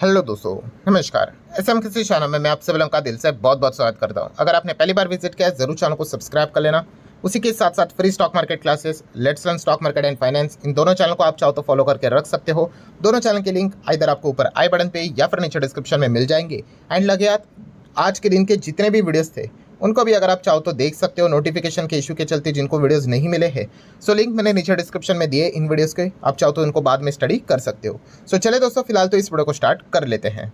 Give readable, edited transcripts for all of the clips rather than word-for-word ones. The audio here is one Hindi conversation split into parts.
हेलो दोस्तों, नमस्कार। एसएम किसी चैनल में मैं आप सभी लोगों का दिल से बहुत बहुत स्वागत करता हूं। अगर आपने पहली बार विजिट किया है जरूर चैनल को सब्सक्राइब कर लेना। उसी के साथ साथ free stock market classes, let's learn stock market and finance, इन दोनों चैनल को आप चाहो तो फॉलो करके रख सकते हो। दोनों चैनल के लिंक इधर आपको ऊपर आई बटन पे या फिर नीचे डिस्क्रिप्शन में मिल जाएंगे। एंड लगे हाथ, आज के दिन के जितने भी वीडियोस थे उनको भी अगर आप चाहो तो देख सकते हो। नोटिफिकेशन के इशू के चलते जिनको वीडियोस नहीं मिले हैं, सो लिंक मैंने नीचे डिस्क्रिप्शन में दिए इन वीडियोस के, आप चाहो तो इनको बाद में स्टडी कर सकते हो। सो चले दोस्तों, फिलहाल तो इस वीडियो को स्टार्ट कर लेते हैं।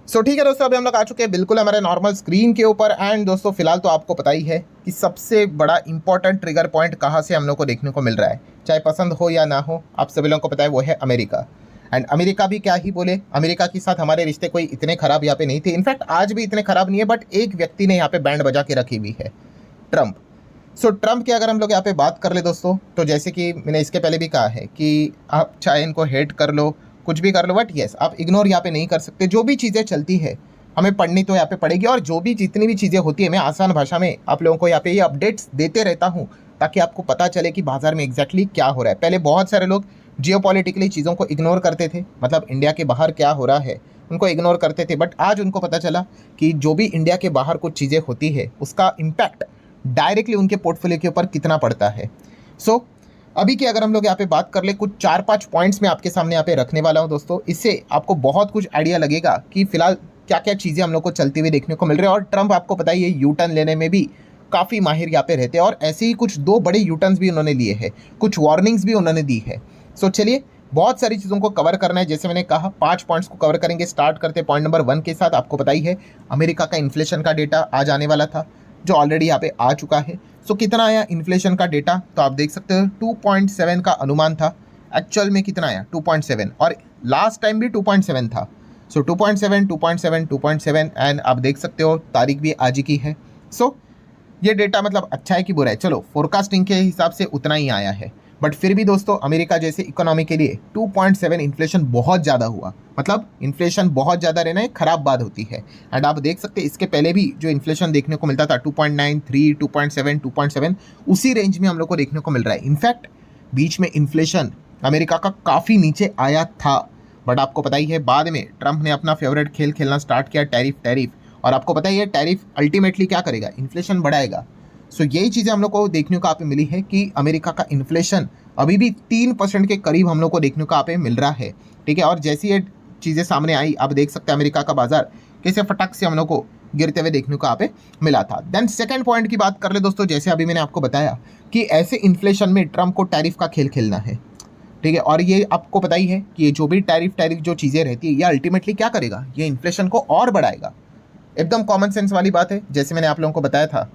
सो ठीक है दोस्तों, अभी हम लोग आ चुके हैं बिल्कुल हमारे नॉर्मल स्क्रीन के ऊपर। एंड दोस्तों फिलहाल तो आपको पता ही है कि सबसे बड़ा इंपॉर्टेंट ट्रिगर पॉइंट कहाँ से हम लोग को देखने को मिल रहा है, चाहे पसंद हो या ना हो, आप सभी लोगों को पता है वो है अमेरिका। एंड अमेरिका भी क्या ही बोले, अमेरिका के साथ हमारे रिश्ते कोई इतने खराब यहाँ पे नहीं थे। इनफैक्ट आज भी इतने खराब नहीं है, बट एक व्यक्ति ने यहाँ पे बैंड बजा के रखी हुई है, ट्रंप। सो ट्रंप की अगर हम लोग यहाँ पे बात कर ले दोस्तों, तो जैसे कि मैंने इसके पहले भी कहा है कि आप चाहे इनको हेट कर लो, कुछ भी कर लो, बट येस आप इग्नोर यहाँ पे नहीं कर सकते। जो भी चीज़ें चलती है हमें पढ़नी तो यहाँ पे पड़ेगी, और जो भी जितनी भी चीज़ें होती है मैं आसान भाषा में आप लोगों को यहाँ पे ये अपडेट्स देते रहता हूँ, ताकि आपको पता चले कि बाजार में एग्जैक्टली क्या हो रहा है। पहले बहुत सारे लोग जियोपॉलिटिकली चीज़ों को इग्नोर करते थे, मतलब इंडिया के बाहर क्या हो रहा है उनको इग्नोर करते थे, बट आज उनको पता चला कि जो भी इंडिया के बाहर कुछ चीज़ें होती है उसका इम्पैक्ट डायरेक्टली उनके पोर्टफोलियो के ऊपर कितना पड़ता है। सो अभी की अगर हम लोग यहाँ पे बात कर ले, कुछ 4-5 पॉइंट्स मैं आपके सामने यहाँ पे रखने वाला हूँ दोस्तों। इससे आपको बहुत कुछ आइडिया लगेगा कि फिलहाल क्या क्या चीज़ें हम लोग को चलती हुई देखने को मिल रही है। और ट्रंप आपको पता ही है यू टर्न लेने में भी काफ़ी माहिर यहाँ पे रहते हैं, और ऐसे ही कुछ 2 बड़े यू टर्न्स भी उन्होंने लिए हैं, कुछ वार्निंग्स भी उन्होंने दी है। सो चलिए, बहुत सारी चीज़ों को कवर करना है। जैसे मैंने कहा 5 पॉइंट्स को कवर करेंगे। स्टार्ट करते पॉइंट नंबर 1 के साथ। आपको पता ही है अमेरिका का इन्फ्लेशन का डेटा आज आने वाला था, जो ऑलरेडी यहाँ पे आ चुका है। सो कितना आया इन्फ्लेशन का डेटा, तो आप देख सकते हो 2.7 का अनुमान था, एक्चुअल में कितना आया 2.7, और लास्ट टाइम भी 2.7 था। सो 2.7 2.7 2.7, एंड आप देख सकते हो तारीख भी आज ही की है। सो ये डेटा मतलब अच्छा है कि बुरा है, चलो फोरकास्टिंग के हिसाब से उतना ही आया है। बट फिर भी दोस्तों अमेरिका जैसे इकोनॉमी के लिए 2.7 इन्फ्लेशन बहुत ज़्यादा हुआ, मतलब इन्फ्लेशन बहुत ज़्यादा रहना एक खराब बात होती है। एंड आप देख सकते हैं इसके पहले भी जो इन्फ्लेशन देखने को मिलता था 2.9, 3, 2.7, 2.7, उसी रेंज में हम लोग को देखने को मिल रहा है। इनफैक्ट बीच में इन्फ्लेशन अमेरिका का काफ़ी नीचे आया था, बट आपको पता ही है बाद में ट्रंप ने अपना फेवरेट खेल खेलना स्टार्ट किया, टैरिफ। और आपको पता ही है टैरिफ अल्टीमेटली क्या करेगा, इन्फ्लेशन बढ़ाएगा। सो यही चीज़ें हम लोग को देखने को यहाँ पे मिली है कि अमेरिका का इन्फ्लेशन अभी भी 3% के करीब हम लोग को देखने को यहाँ पे मिल रहा है, ठीक है। और जैसी ये चीज़ें सामने आई, आप देख सकते हैं अमेरिका का बाजार कैसे फटक से हम लोग को गिरते हुए देखने को यहाँ पे मिला था। देन सेकंड पॉइंट की बात कर ले दोस्तों, जैसे अभी मैंने आपको बताया कि ऐसे इन्फ्लेशन में ट्रंप को टैरिफ का खेल खेलना है, ठीक है। और ये आपको पता ही है कि ये जो भी टैरिफ जो चीज़ें रहती है, ये अल्टीमेटली क्या करेगा, ये इन्फ्लेशन को और बढ़ाएगा। एकदम कॉमन सेंस वाली बात है। जैसे मैंने आप लोगों को बताया था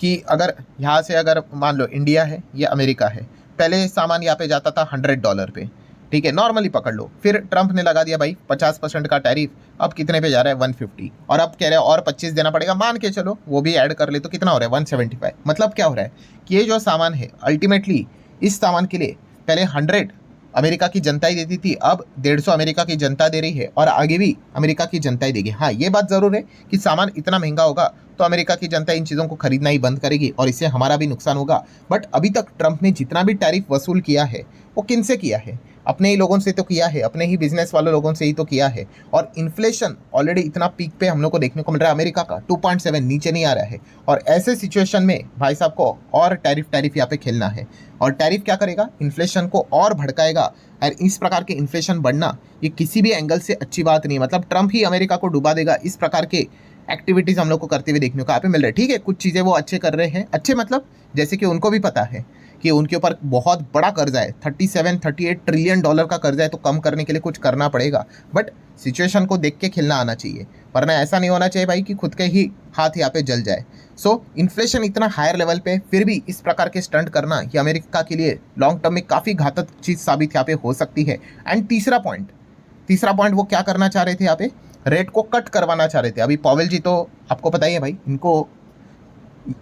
कि अगर यहाँ से अगर मान लो इंडिया है, ये अमेरिका है, पहले सामान यहाँ पे जाता था $100 पे, ठीक है, नॉर्मली पकड़ लो। फिर ट्रंप ने लगा दिया भाई 50% का टैरिफ, अब कितने पे जा रहा है 150, और अब कह रहे हैं और 25 देना पड़ेगा, मान के चलो वो भी ऐड कर ले तो कितना हो रहा है 175। मतलब क्या हो रहा है कि ये जो सामान है अल्टीमेटली इस सामान के लिए पहले 100 अमेरिका की जनता ही देती थी, अब 150 अमेरिका की जनता दे रही है, और आगे भी अमेरिका की जनता ही देगी। हाँ, ये बात ज़रूर है कि सामान इतना महंगा होगा तो अमेरिका की जनता इन चीज़ों को खरीदना ही बंद करेगी, और इससे हमारा भी नुकसान होगा। बट अभी तक ट्रंप ने जितना भी टैरिफ वसूल किया है वो किन से किया है, अपने ही लोगों से तो किया है, अपने ही बिजनेस वाले लोगों से ही तो किया है। और इन्फ्लेशन ऑलरेडी इतना पीक पे हम लोग को देखने को मिल रहा है, अमेरिका का 2.7 नीचे नहीं आ रहा है। और ऐसे सिचुएशन में भाई साहब को और टैरिफ यहाँ पे खेलना है, और टैरिफ क्या करेगा, इन्फ्लेशन को और भड़काएगा। और इस प्रकार के इन्फ्लेशन बढ़ना ये किसी भी एंगल से अच्छी बात नहीं है, मतलब ट्रंप ही अमेरिका को डुबा देगा। इस प्रकार के एक्टिविटीज़ हम लोग को करते हुए देखने को यहाँ पे मिल रहा है, ठीक है। कुछ चीज़ें वो अच्छे कर रहे हैं, अच्छे मतलब जैसे कि उनको भी पता है कि उनके ऊपर बहुत बड़ा कर्जा है, 37-38 ट्रिलियन डॉलर का कर्जा है, तो कम करने के लिए कुछ करना पड़ेगा। बट सिचुएशन को देख के खेलना आना चाहिए, वरना ऐसा नहीं होना चाहिए भाई कि खुद के ही हाथ यहाँ पे जल जाए। सो इन्फ्लेशन इतना हायर लेवल पे फिर भी इस प्रकार के स्टंट करना ये अमेरिका के लिए लॉन्ग टर्म में काफ़ी घातक चीज़ साबित यहाँ पे हो सकती है। एंड तीसरा पॉइंट वो क्या करना चाह रहे थे, यहाँ पे रेट को कट करवाना चाह रहे थे। अभी पॉवेल जी तो आपको पता ही है भाई, इनको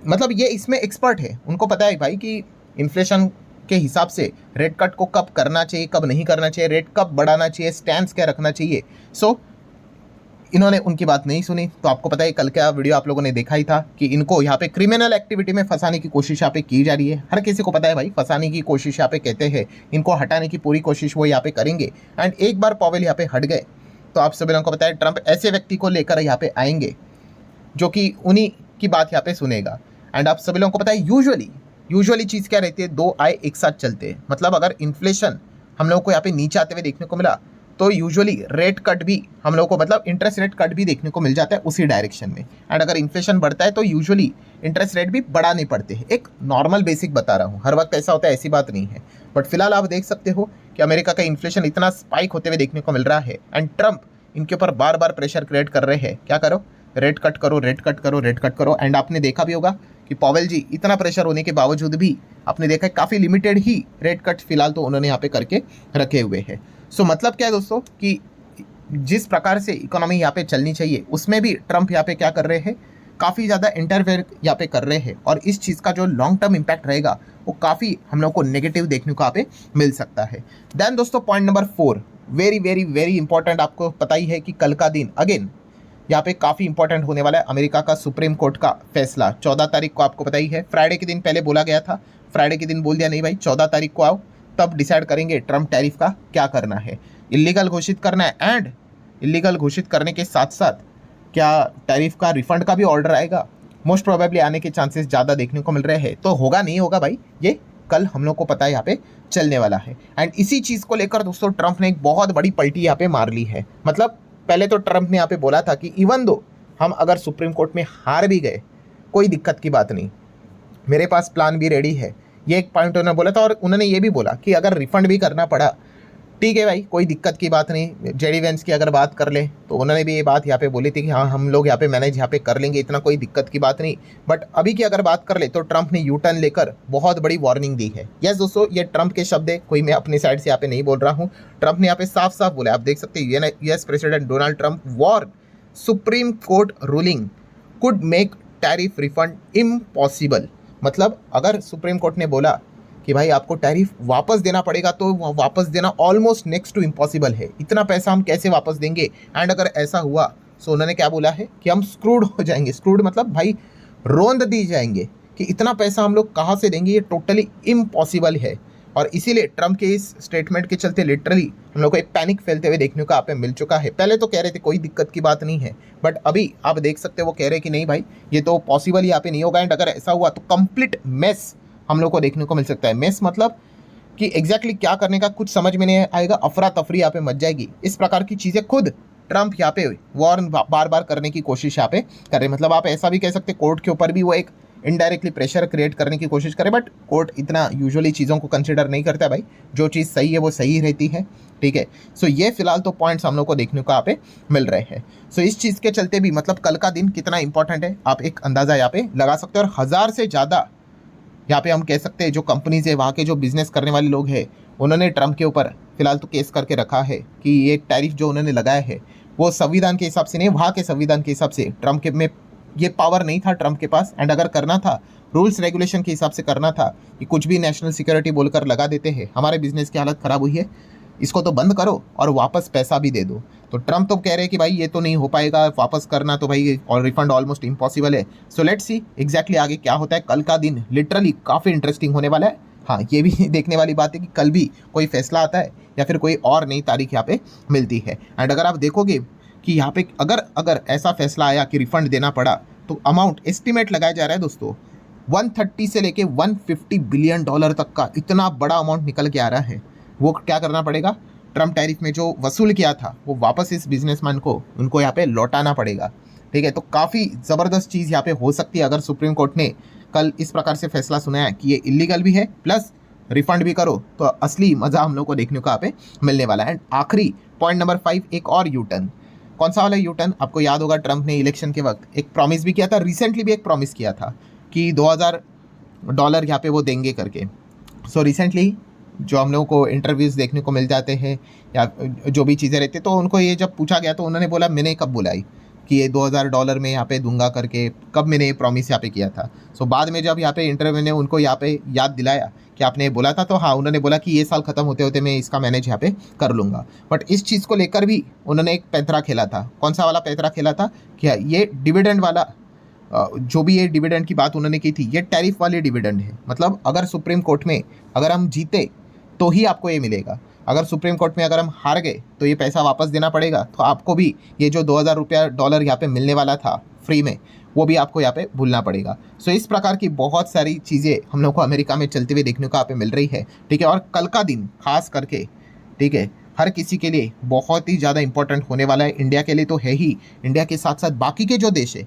मतलब ये इसमें एक्सपर्ट है, उनको पता है भाई कि इन्फ्लेशन के हिसाब से रेट कट को कब करना चाहिए, कब नहीं करना चाहिए, रेट कब बढ़ाना चाहिए, स्टैंस क्या रखना चाहिए। सो इन्होंने उनकी बात नहीं सुनी। तो आपको पता है कल का वीडियो आप लोगों ने देखा ही था कि इनको यहाँ पे क्रिमिनल एक्टिविटी में फंसाने की कोशिश यहाँ पे की जा रही है। हर किसी को पता है भाई, फंसाने की कोशिश यहाँ पे कहते हैं, इनको हटाने की पूरी कोशिश वो यहाँ पे करेंगे। एंड एक बार पॉवेल यहाँ पे हट गए तो आप सभी लोगों को पता है ट्रंप ऐसे व्यक्ति को लेकर यहाँ पे आएंगे जो कि उन्हीं की बात यहाँ पे सुनेगा। एंड आप सभी लोगों को पता है यूजुअली चीज़ क्या रहती है, दो आए एक साथ चलते हैं। मतलब अगर इन्फ्लेशन हम लोगों को यहाँ पे नीचे आते हुए देखने को मिला तो यूजुअली रेट कट भी हम लोग को, मतलब इंटरेस्ट रेट कट भी देखने को मिल जाता है उसी डायरेक्शन में। एंड अगर इन्फ्लेशन बढ़ता है तो यूजुअली इंटरेस्ट रेट भी बढ़ाने पड़ते हैं। एक नॉर्मल बेसिक बता रहा हूँ, हर वक्त ऐसा होता है ऐसी बात नहीं है। बट फिलहाल आप देख सकते हो कि अमेरिका का इन्फ्लेशन इतना स्पाइक होते हुए देखने को मिल रहा है एंड ट्रंप इनके ऊपर बार बार प्रेशर क्रिएट कर रहे हैं, क्या करो, रेट कट करो, रेट कट करो, रेट कट करो। एंड आपने देखा भी होगा कि पॉवेल जी इतना प्रेशर होने के बावजूद भी आपने देखा है काफ़ी लिमिटेड ही रेट कट फिलहाल तो उन्होंने यहाँ पे करके रखे हुए हैं। सो मतलब क्या है दोस्तों कि जिस प्रकार से इकोनॉमी यहाँ पे चलनी चाहिए उसमें भी ट्रंप यहाँ पे क्या कर रहे हैं, काफ़ी ज़्यादा इंटरफेयर यहाँ पे कर रहे हैं। और इस चीज़ का जो लॉन्ग टर्म इम्पैक्ट रहेगा वो काफ़ी हम लोग को नेगेटिव देखने को यहाँ पे मिल सकता है। देन दोस्तों point number 4, very very very important. आपको पता ही है कि कल का दिन अगेन यहाँ पे काफ़ी इंपॉर्टेंट होने वाला है। अमेरिका का सुप्रीम कोर्ट का फैसला 14 तारीख को, आपको पता ही है। फ्राइडे के दिन पहले बोला गया था, फ्राइडे के दिन बोल दिया नहीं भाई 14 तारीख को आओ, तब डिसाइड करेंगे ट्रंप टैरिफ का क्या करना है। इलीगल घोषित करना है एंड इलीगल घोषित करने के साथ साथ क्या टैरिफ का रिफंड का भी ऑर्डर आएगा, मोस्ट प्रोबेबली आने के चांसेस ज़्यादा देखने को मिल रहे हैं। तो होगा नहीं होगा भाई, ये कल हम लोग को पता है यहाँ पे चलने वाला है। एंड इसी चीज़ को लेकर दोस्तों ट्रंप ने एक बहुत बड़ी पलटी यहाँ पे मार ली है। मतलब पहले तो ट्रंप ने यहाँ पे बोला था कि इवन दो हम अगर सुप्रीम कोर्ट में हार भी गए कोई दिक्कत की बात नहीं, मेरे पास प्लान भी रेडी है, ये एक पॉइंट उन्होंने बोला था। और उन्होंने ये भी बोला कि अगर रिफंड भी करना पड़ा ठीक है भाई, कोई दिक्कत की बात नहीं। जेडी वेंस की अगर बात कर ले तो उन्होंने भी ये बात यहाँ पे बोली थी कि हाँ हम लोग यहाँ पे मैनेज यहाँ पे कर लेंगे, इतना कोई दिक्कत की बात नहीं। बट अभी की अगर बात कर ले तो ट्रंप ने यू टर्न लेकर बहुत बड़ी वार्निंग दी है। यस दोस्तों, ये ट्रंप के शब्द है, कोई मैं अपनी साइड से यहाँ पे नहीं बोल रहा हूँ। ट्रंप ने यहाँ पे साफ साफ बोला, आप देख सकते हैं, US president Donald Trump warn supreme court ruling could make tariff refund impossible. मतलब अगर सुप्रीम कोर्ट ने बोला कि भाई आपको टैरिफ वापस देना पड़ेगा तो वापस देना ऑलमोस्ट नेक्स्ट टू इम्पॉसिबल है। इतना पैसा हम कैसे वापस देंगे। एंड अगर ऐसा हुआ तो उन्होंने क्या बोला है कि हम स्क्रूड हो जाएंगे। स्क्रूड मतलब भाई रोंद दी जाएंगे कि इतना पैसा हम लोग कहाँ से देंगे, ये टोटली इम्पॉसिबल है। और इसीलिए ट्रंप के इस स्टेटमेंट के चलते लिटरली हम लोग को एक पैनिक फैलते हुए देखने को यहाँ पे मिल चुका है। पहले तो कह रहे थे कोई दिक्कत की बात नहीं है, बट अभी आप देख सकते हो वो कह रहे कि नहीं भाई ये तो पॉसिबल यहाँ पे नहीं होगा। एंड अगर ऐसा हुआ तो कंप्लीट मेस हम लोग को देखने को मिल सकता है। मेस मतलब कि एग्जैक्टली क्या करने का कुछ समझ में नहीं आएगा, अफरा तफरी यहाँ पे मच जाएगी। इस प्रकार की चीज़ें खुद ट्रंप यहाँ पे वॉर्न बार बार करने की कोशिश यहाँ पे कर रहे। मतलब आप ऐसा भी कह सकते कोर्ट के ऊपर भी वो एक इनडायरेक्टली प्रेशर क्रिएट करने की कोशिश करे। बट कोर्ट इतना यूजुअली चीज़ों को कंसिडर नहीं करता है भाई, जो चीज़ सही है वो सही रहती है, ठीक है। सो ये फिलहाल तो पॉइंट्स हम लोग को देखने को यहाँ पे मिल रहे हैं। सो इस चीज़ के चलते भी मतलब कल का दिन कितना इंपॉर्टेंट है आप एक अंदाज़ा यहाँ पे लगा सकते हो। और 1000 से ज़्यादा यहाँ पे हम कह सकते हैं जो कंपनीज है, वहाँ के जो बिजनेस करने वाले लोग हैं, उन्होंने ट्रंप के ऊपर फिलहाल तो केस करके रखा है कि ये टैरिफ जो उन्होंने लगाया है वो संविधान के हिसाब से नहीं, वहाँ के संविधान के हिसाब से ट्रंप के में ये पावर नहीं था ट्रंप के पास। एंड अगर करना था रूल्स रेगुलेशन के हिसाब से करना था कि कुछ भी नेशनल सिक्योरिटी बोलकर लगा देते हैं, हमारे बिजनेस की हालत ख़राब हुई है, इसको तो बंद करो और वापस पैसा भी दे दो। तो ट्रंप तो कह रहे हैं कि भाई ये तो नहीं हो पाएगा, वापस करना तो भाई और रिफंड ऑलमोस्ट इम्पॉसिबल है। सो लेट्स सी एग्जैक्टली आगे क्या होता है। कल का दिन लिटरली काफ़ी इंटरेस्टिंग होने वाला है। हाँ, ये भी देखने वाली बात है कि कल भी कोई फैसला आता है या फिर कोई और नई तारीख यहाँ पे मिलती है। एंड अगर आप देखोगे कि यहाँ पे अगर ऐसा फैसला आया कि रिफंड देना पड़ा तो अमाउंट एस्टिमेट लगाया जा रहा है दोस्तों 130 से लेके 150 बिलियन डॉलर तक का इतना बड़ा अमाउंट निकल के आ रहा है। वो क्या करना पड़ेगा, ट्रंप टैरिफ में जो वसूल किया था वो वापस इस बिजनेसमैन को उनको यहाँ पे लौटाना पड़ेगा, ठीक है। तो काफ़ी ज़बरदस्त चीज़ यहाँ पे हो सकती है अगर सुप्रीम कोर्ट ने कल इस प्रकार से फैसला सुनाया कि ये इलीगल भी है प्लस रिफंड भी करो, तो असली मज़ा हम लोग को देखने को यहाँ पे मिलने वाला है। एंड आखिरी पॉइंट नंबर 5, एक और यू टर्न। कौन सा वाला यू टर्न, आपको याद होगा ट्रंप ने इलेक्शन के वक्त एक प्रॉमिस भी किया था, रिसेंटली भी एक प्रॉमिस किया था कि $2000 यहाँ पे वो देंगे करके। सो रिसेंटली जो हम लोगों को इंटरव्यूज़ देखने को मिल जाते हैं या जो भी चीज़ें रहती, तो उनको ये जब पूछा गया तो उन्होंने बोला मैंने कब बुलाई कि ये $2000 में यहाँ पे दूंगा करके, कब मैंने ये प्रॉमिस यहाँ पे किया था। सो बाद में जब यहाँ पे इंटरव्यू ने उनको यहाँ पे याद दिलाया कि आपने बोला था, तो हाँ उन्होंने बोला कि ये साल खत्म होते होते मैं इसका मैनेज यहाँ पे कर लूँगा। बट इस चीज़ को लेकर भी उन्होंने एक पैंतरा खेला था। कौन सा वाला पैंतरा खेला था? क्या ये डिविडेंड वाला, जो भी ये डिविडेंड की बात उन्होंने की थी, ये टैरिफ वाली डिविडेंड है। मतलब अगर सुप्रीम कोर्ट में अगर हम जीते तो ही आपको ये मिलेगा, अगर सुप्रीम कोर्ट में अगर हम हार गए तो ये पैसा वापस देना पड़ेगा। तो आपको भी ये जो 2000 रुपया डॉलर यहाँ पे मिलने वाला था फ्री में, वो भी आपको यहाँ पे भूलना पड़ेगा। सो इस प्रकार की बहुत सारी चीज़ें हम लोग को अमेरिका में चलते हुए देखने को यहाँ पे मिल रही है, ठीक है। और कल का दिन खास करके, ठीक है, हर किसी के लिए बहुत ही ज़्यादा इंपॉर्टेंट होने वाला है। इंडिया के लिए तो है ही, इंडिया के साथ साथ बाकी के जो देश है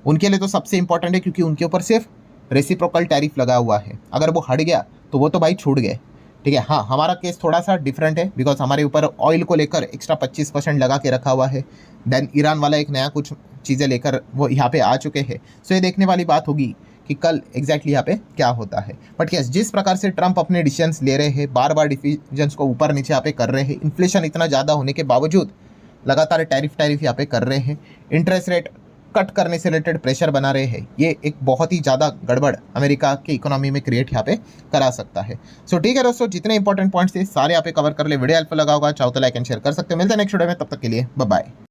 उनके लिए तो सबसे इंपॉर्टेंट है, क्योंकि उनके ऊपर सिर्फ रेसिप्रोकल टैरिफ लगा हुआ है। अगर वो हट गया तो वो तो भाई छूट गए, ठीक है। हाँ, हमारा केस थोड़ा सा डिफरेंट है, बिकॉज हमारे ऊपर ऑयल को लेकर एक्स्ट्रा 25% लगा के रखा हुआ है। देन ईरान वाला एक नया कुछ चीज़ें लेकर वो यहाँ पे आ चुके हैं। सो ये देखने वाली बात होगी कि कल एग्जैक्टली यहाँ पे क्या होता है। बट यस, जिस प्रकार से ट्रंप अपने डिसीजंस ले रहे हैं, बार बार डिसीजंस को ऊपर नीचे यहाँ पे कर रहे हैं, इन्फ्लेशन इतना ज़्यादा होने के बावजूद लगातार टैरिफ यहाँ पे कर रहे हैं, इंटरेस्ट रेट कट करने से रिलेटेड प्रेशर बना रहे हैं, ये एक बहुत ही ज़्यादा गड़बड़ अमेरिका की इकोनॉमी में क्रिएट यहाँ पे करा सकता है। सो ठीक है दोस्तों, जितने इंपॉर्टेंट पॉइंट्स थे सारे यहाँ पे कवर कर ले। वीडियो हेल्पफुल लगा होगा, चाहो तो लाइक एंड शेयर कर सकते हो। मिलते हैं नेक्स्ट वीडियो में, तब तक के लिए बाय बाय।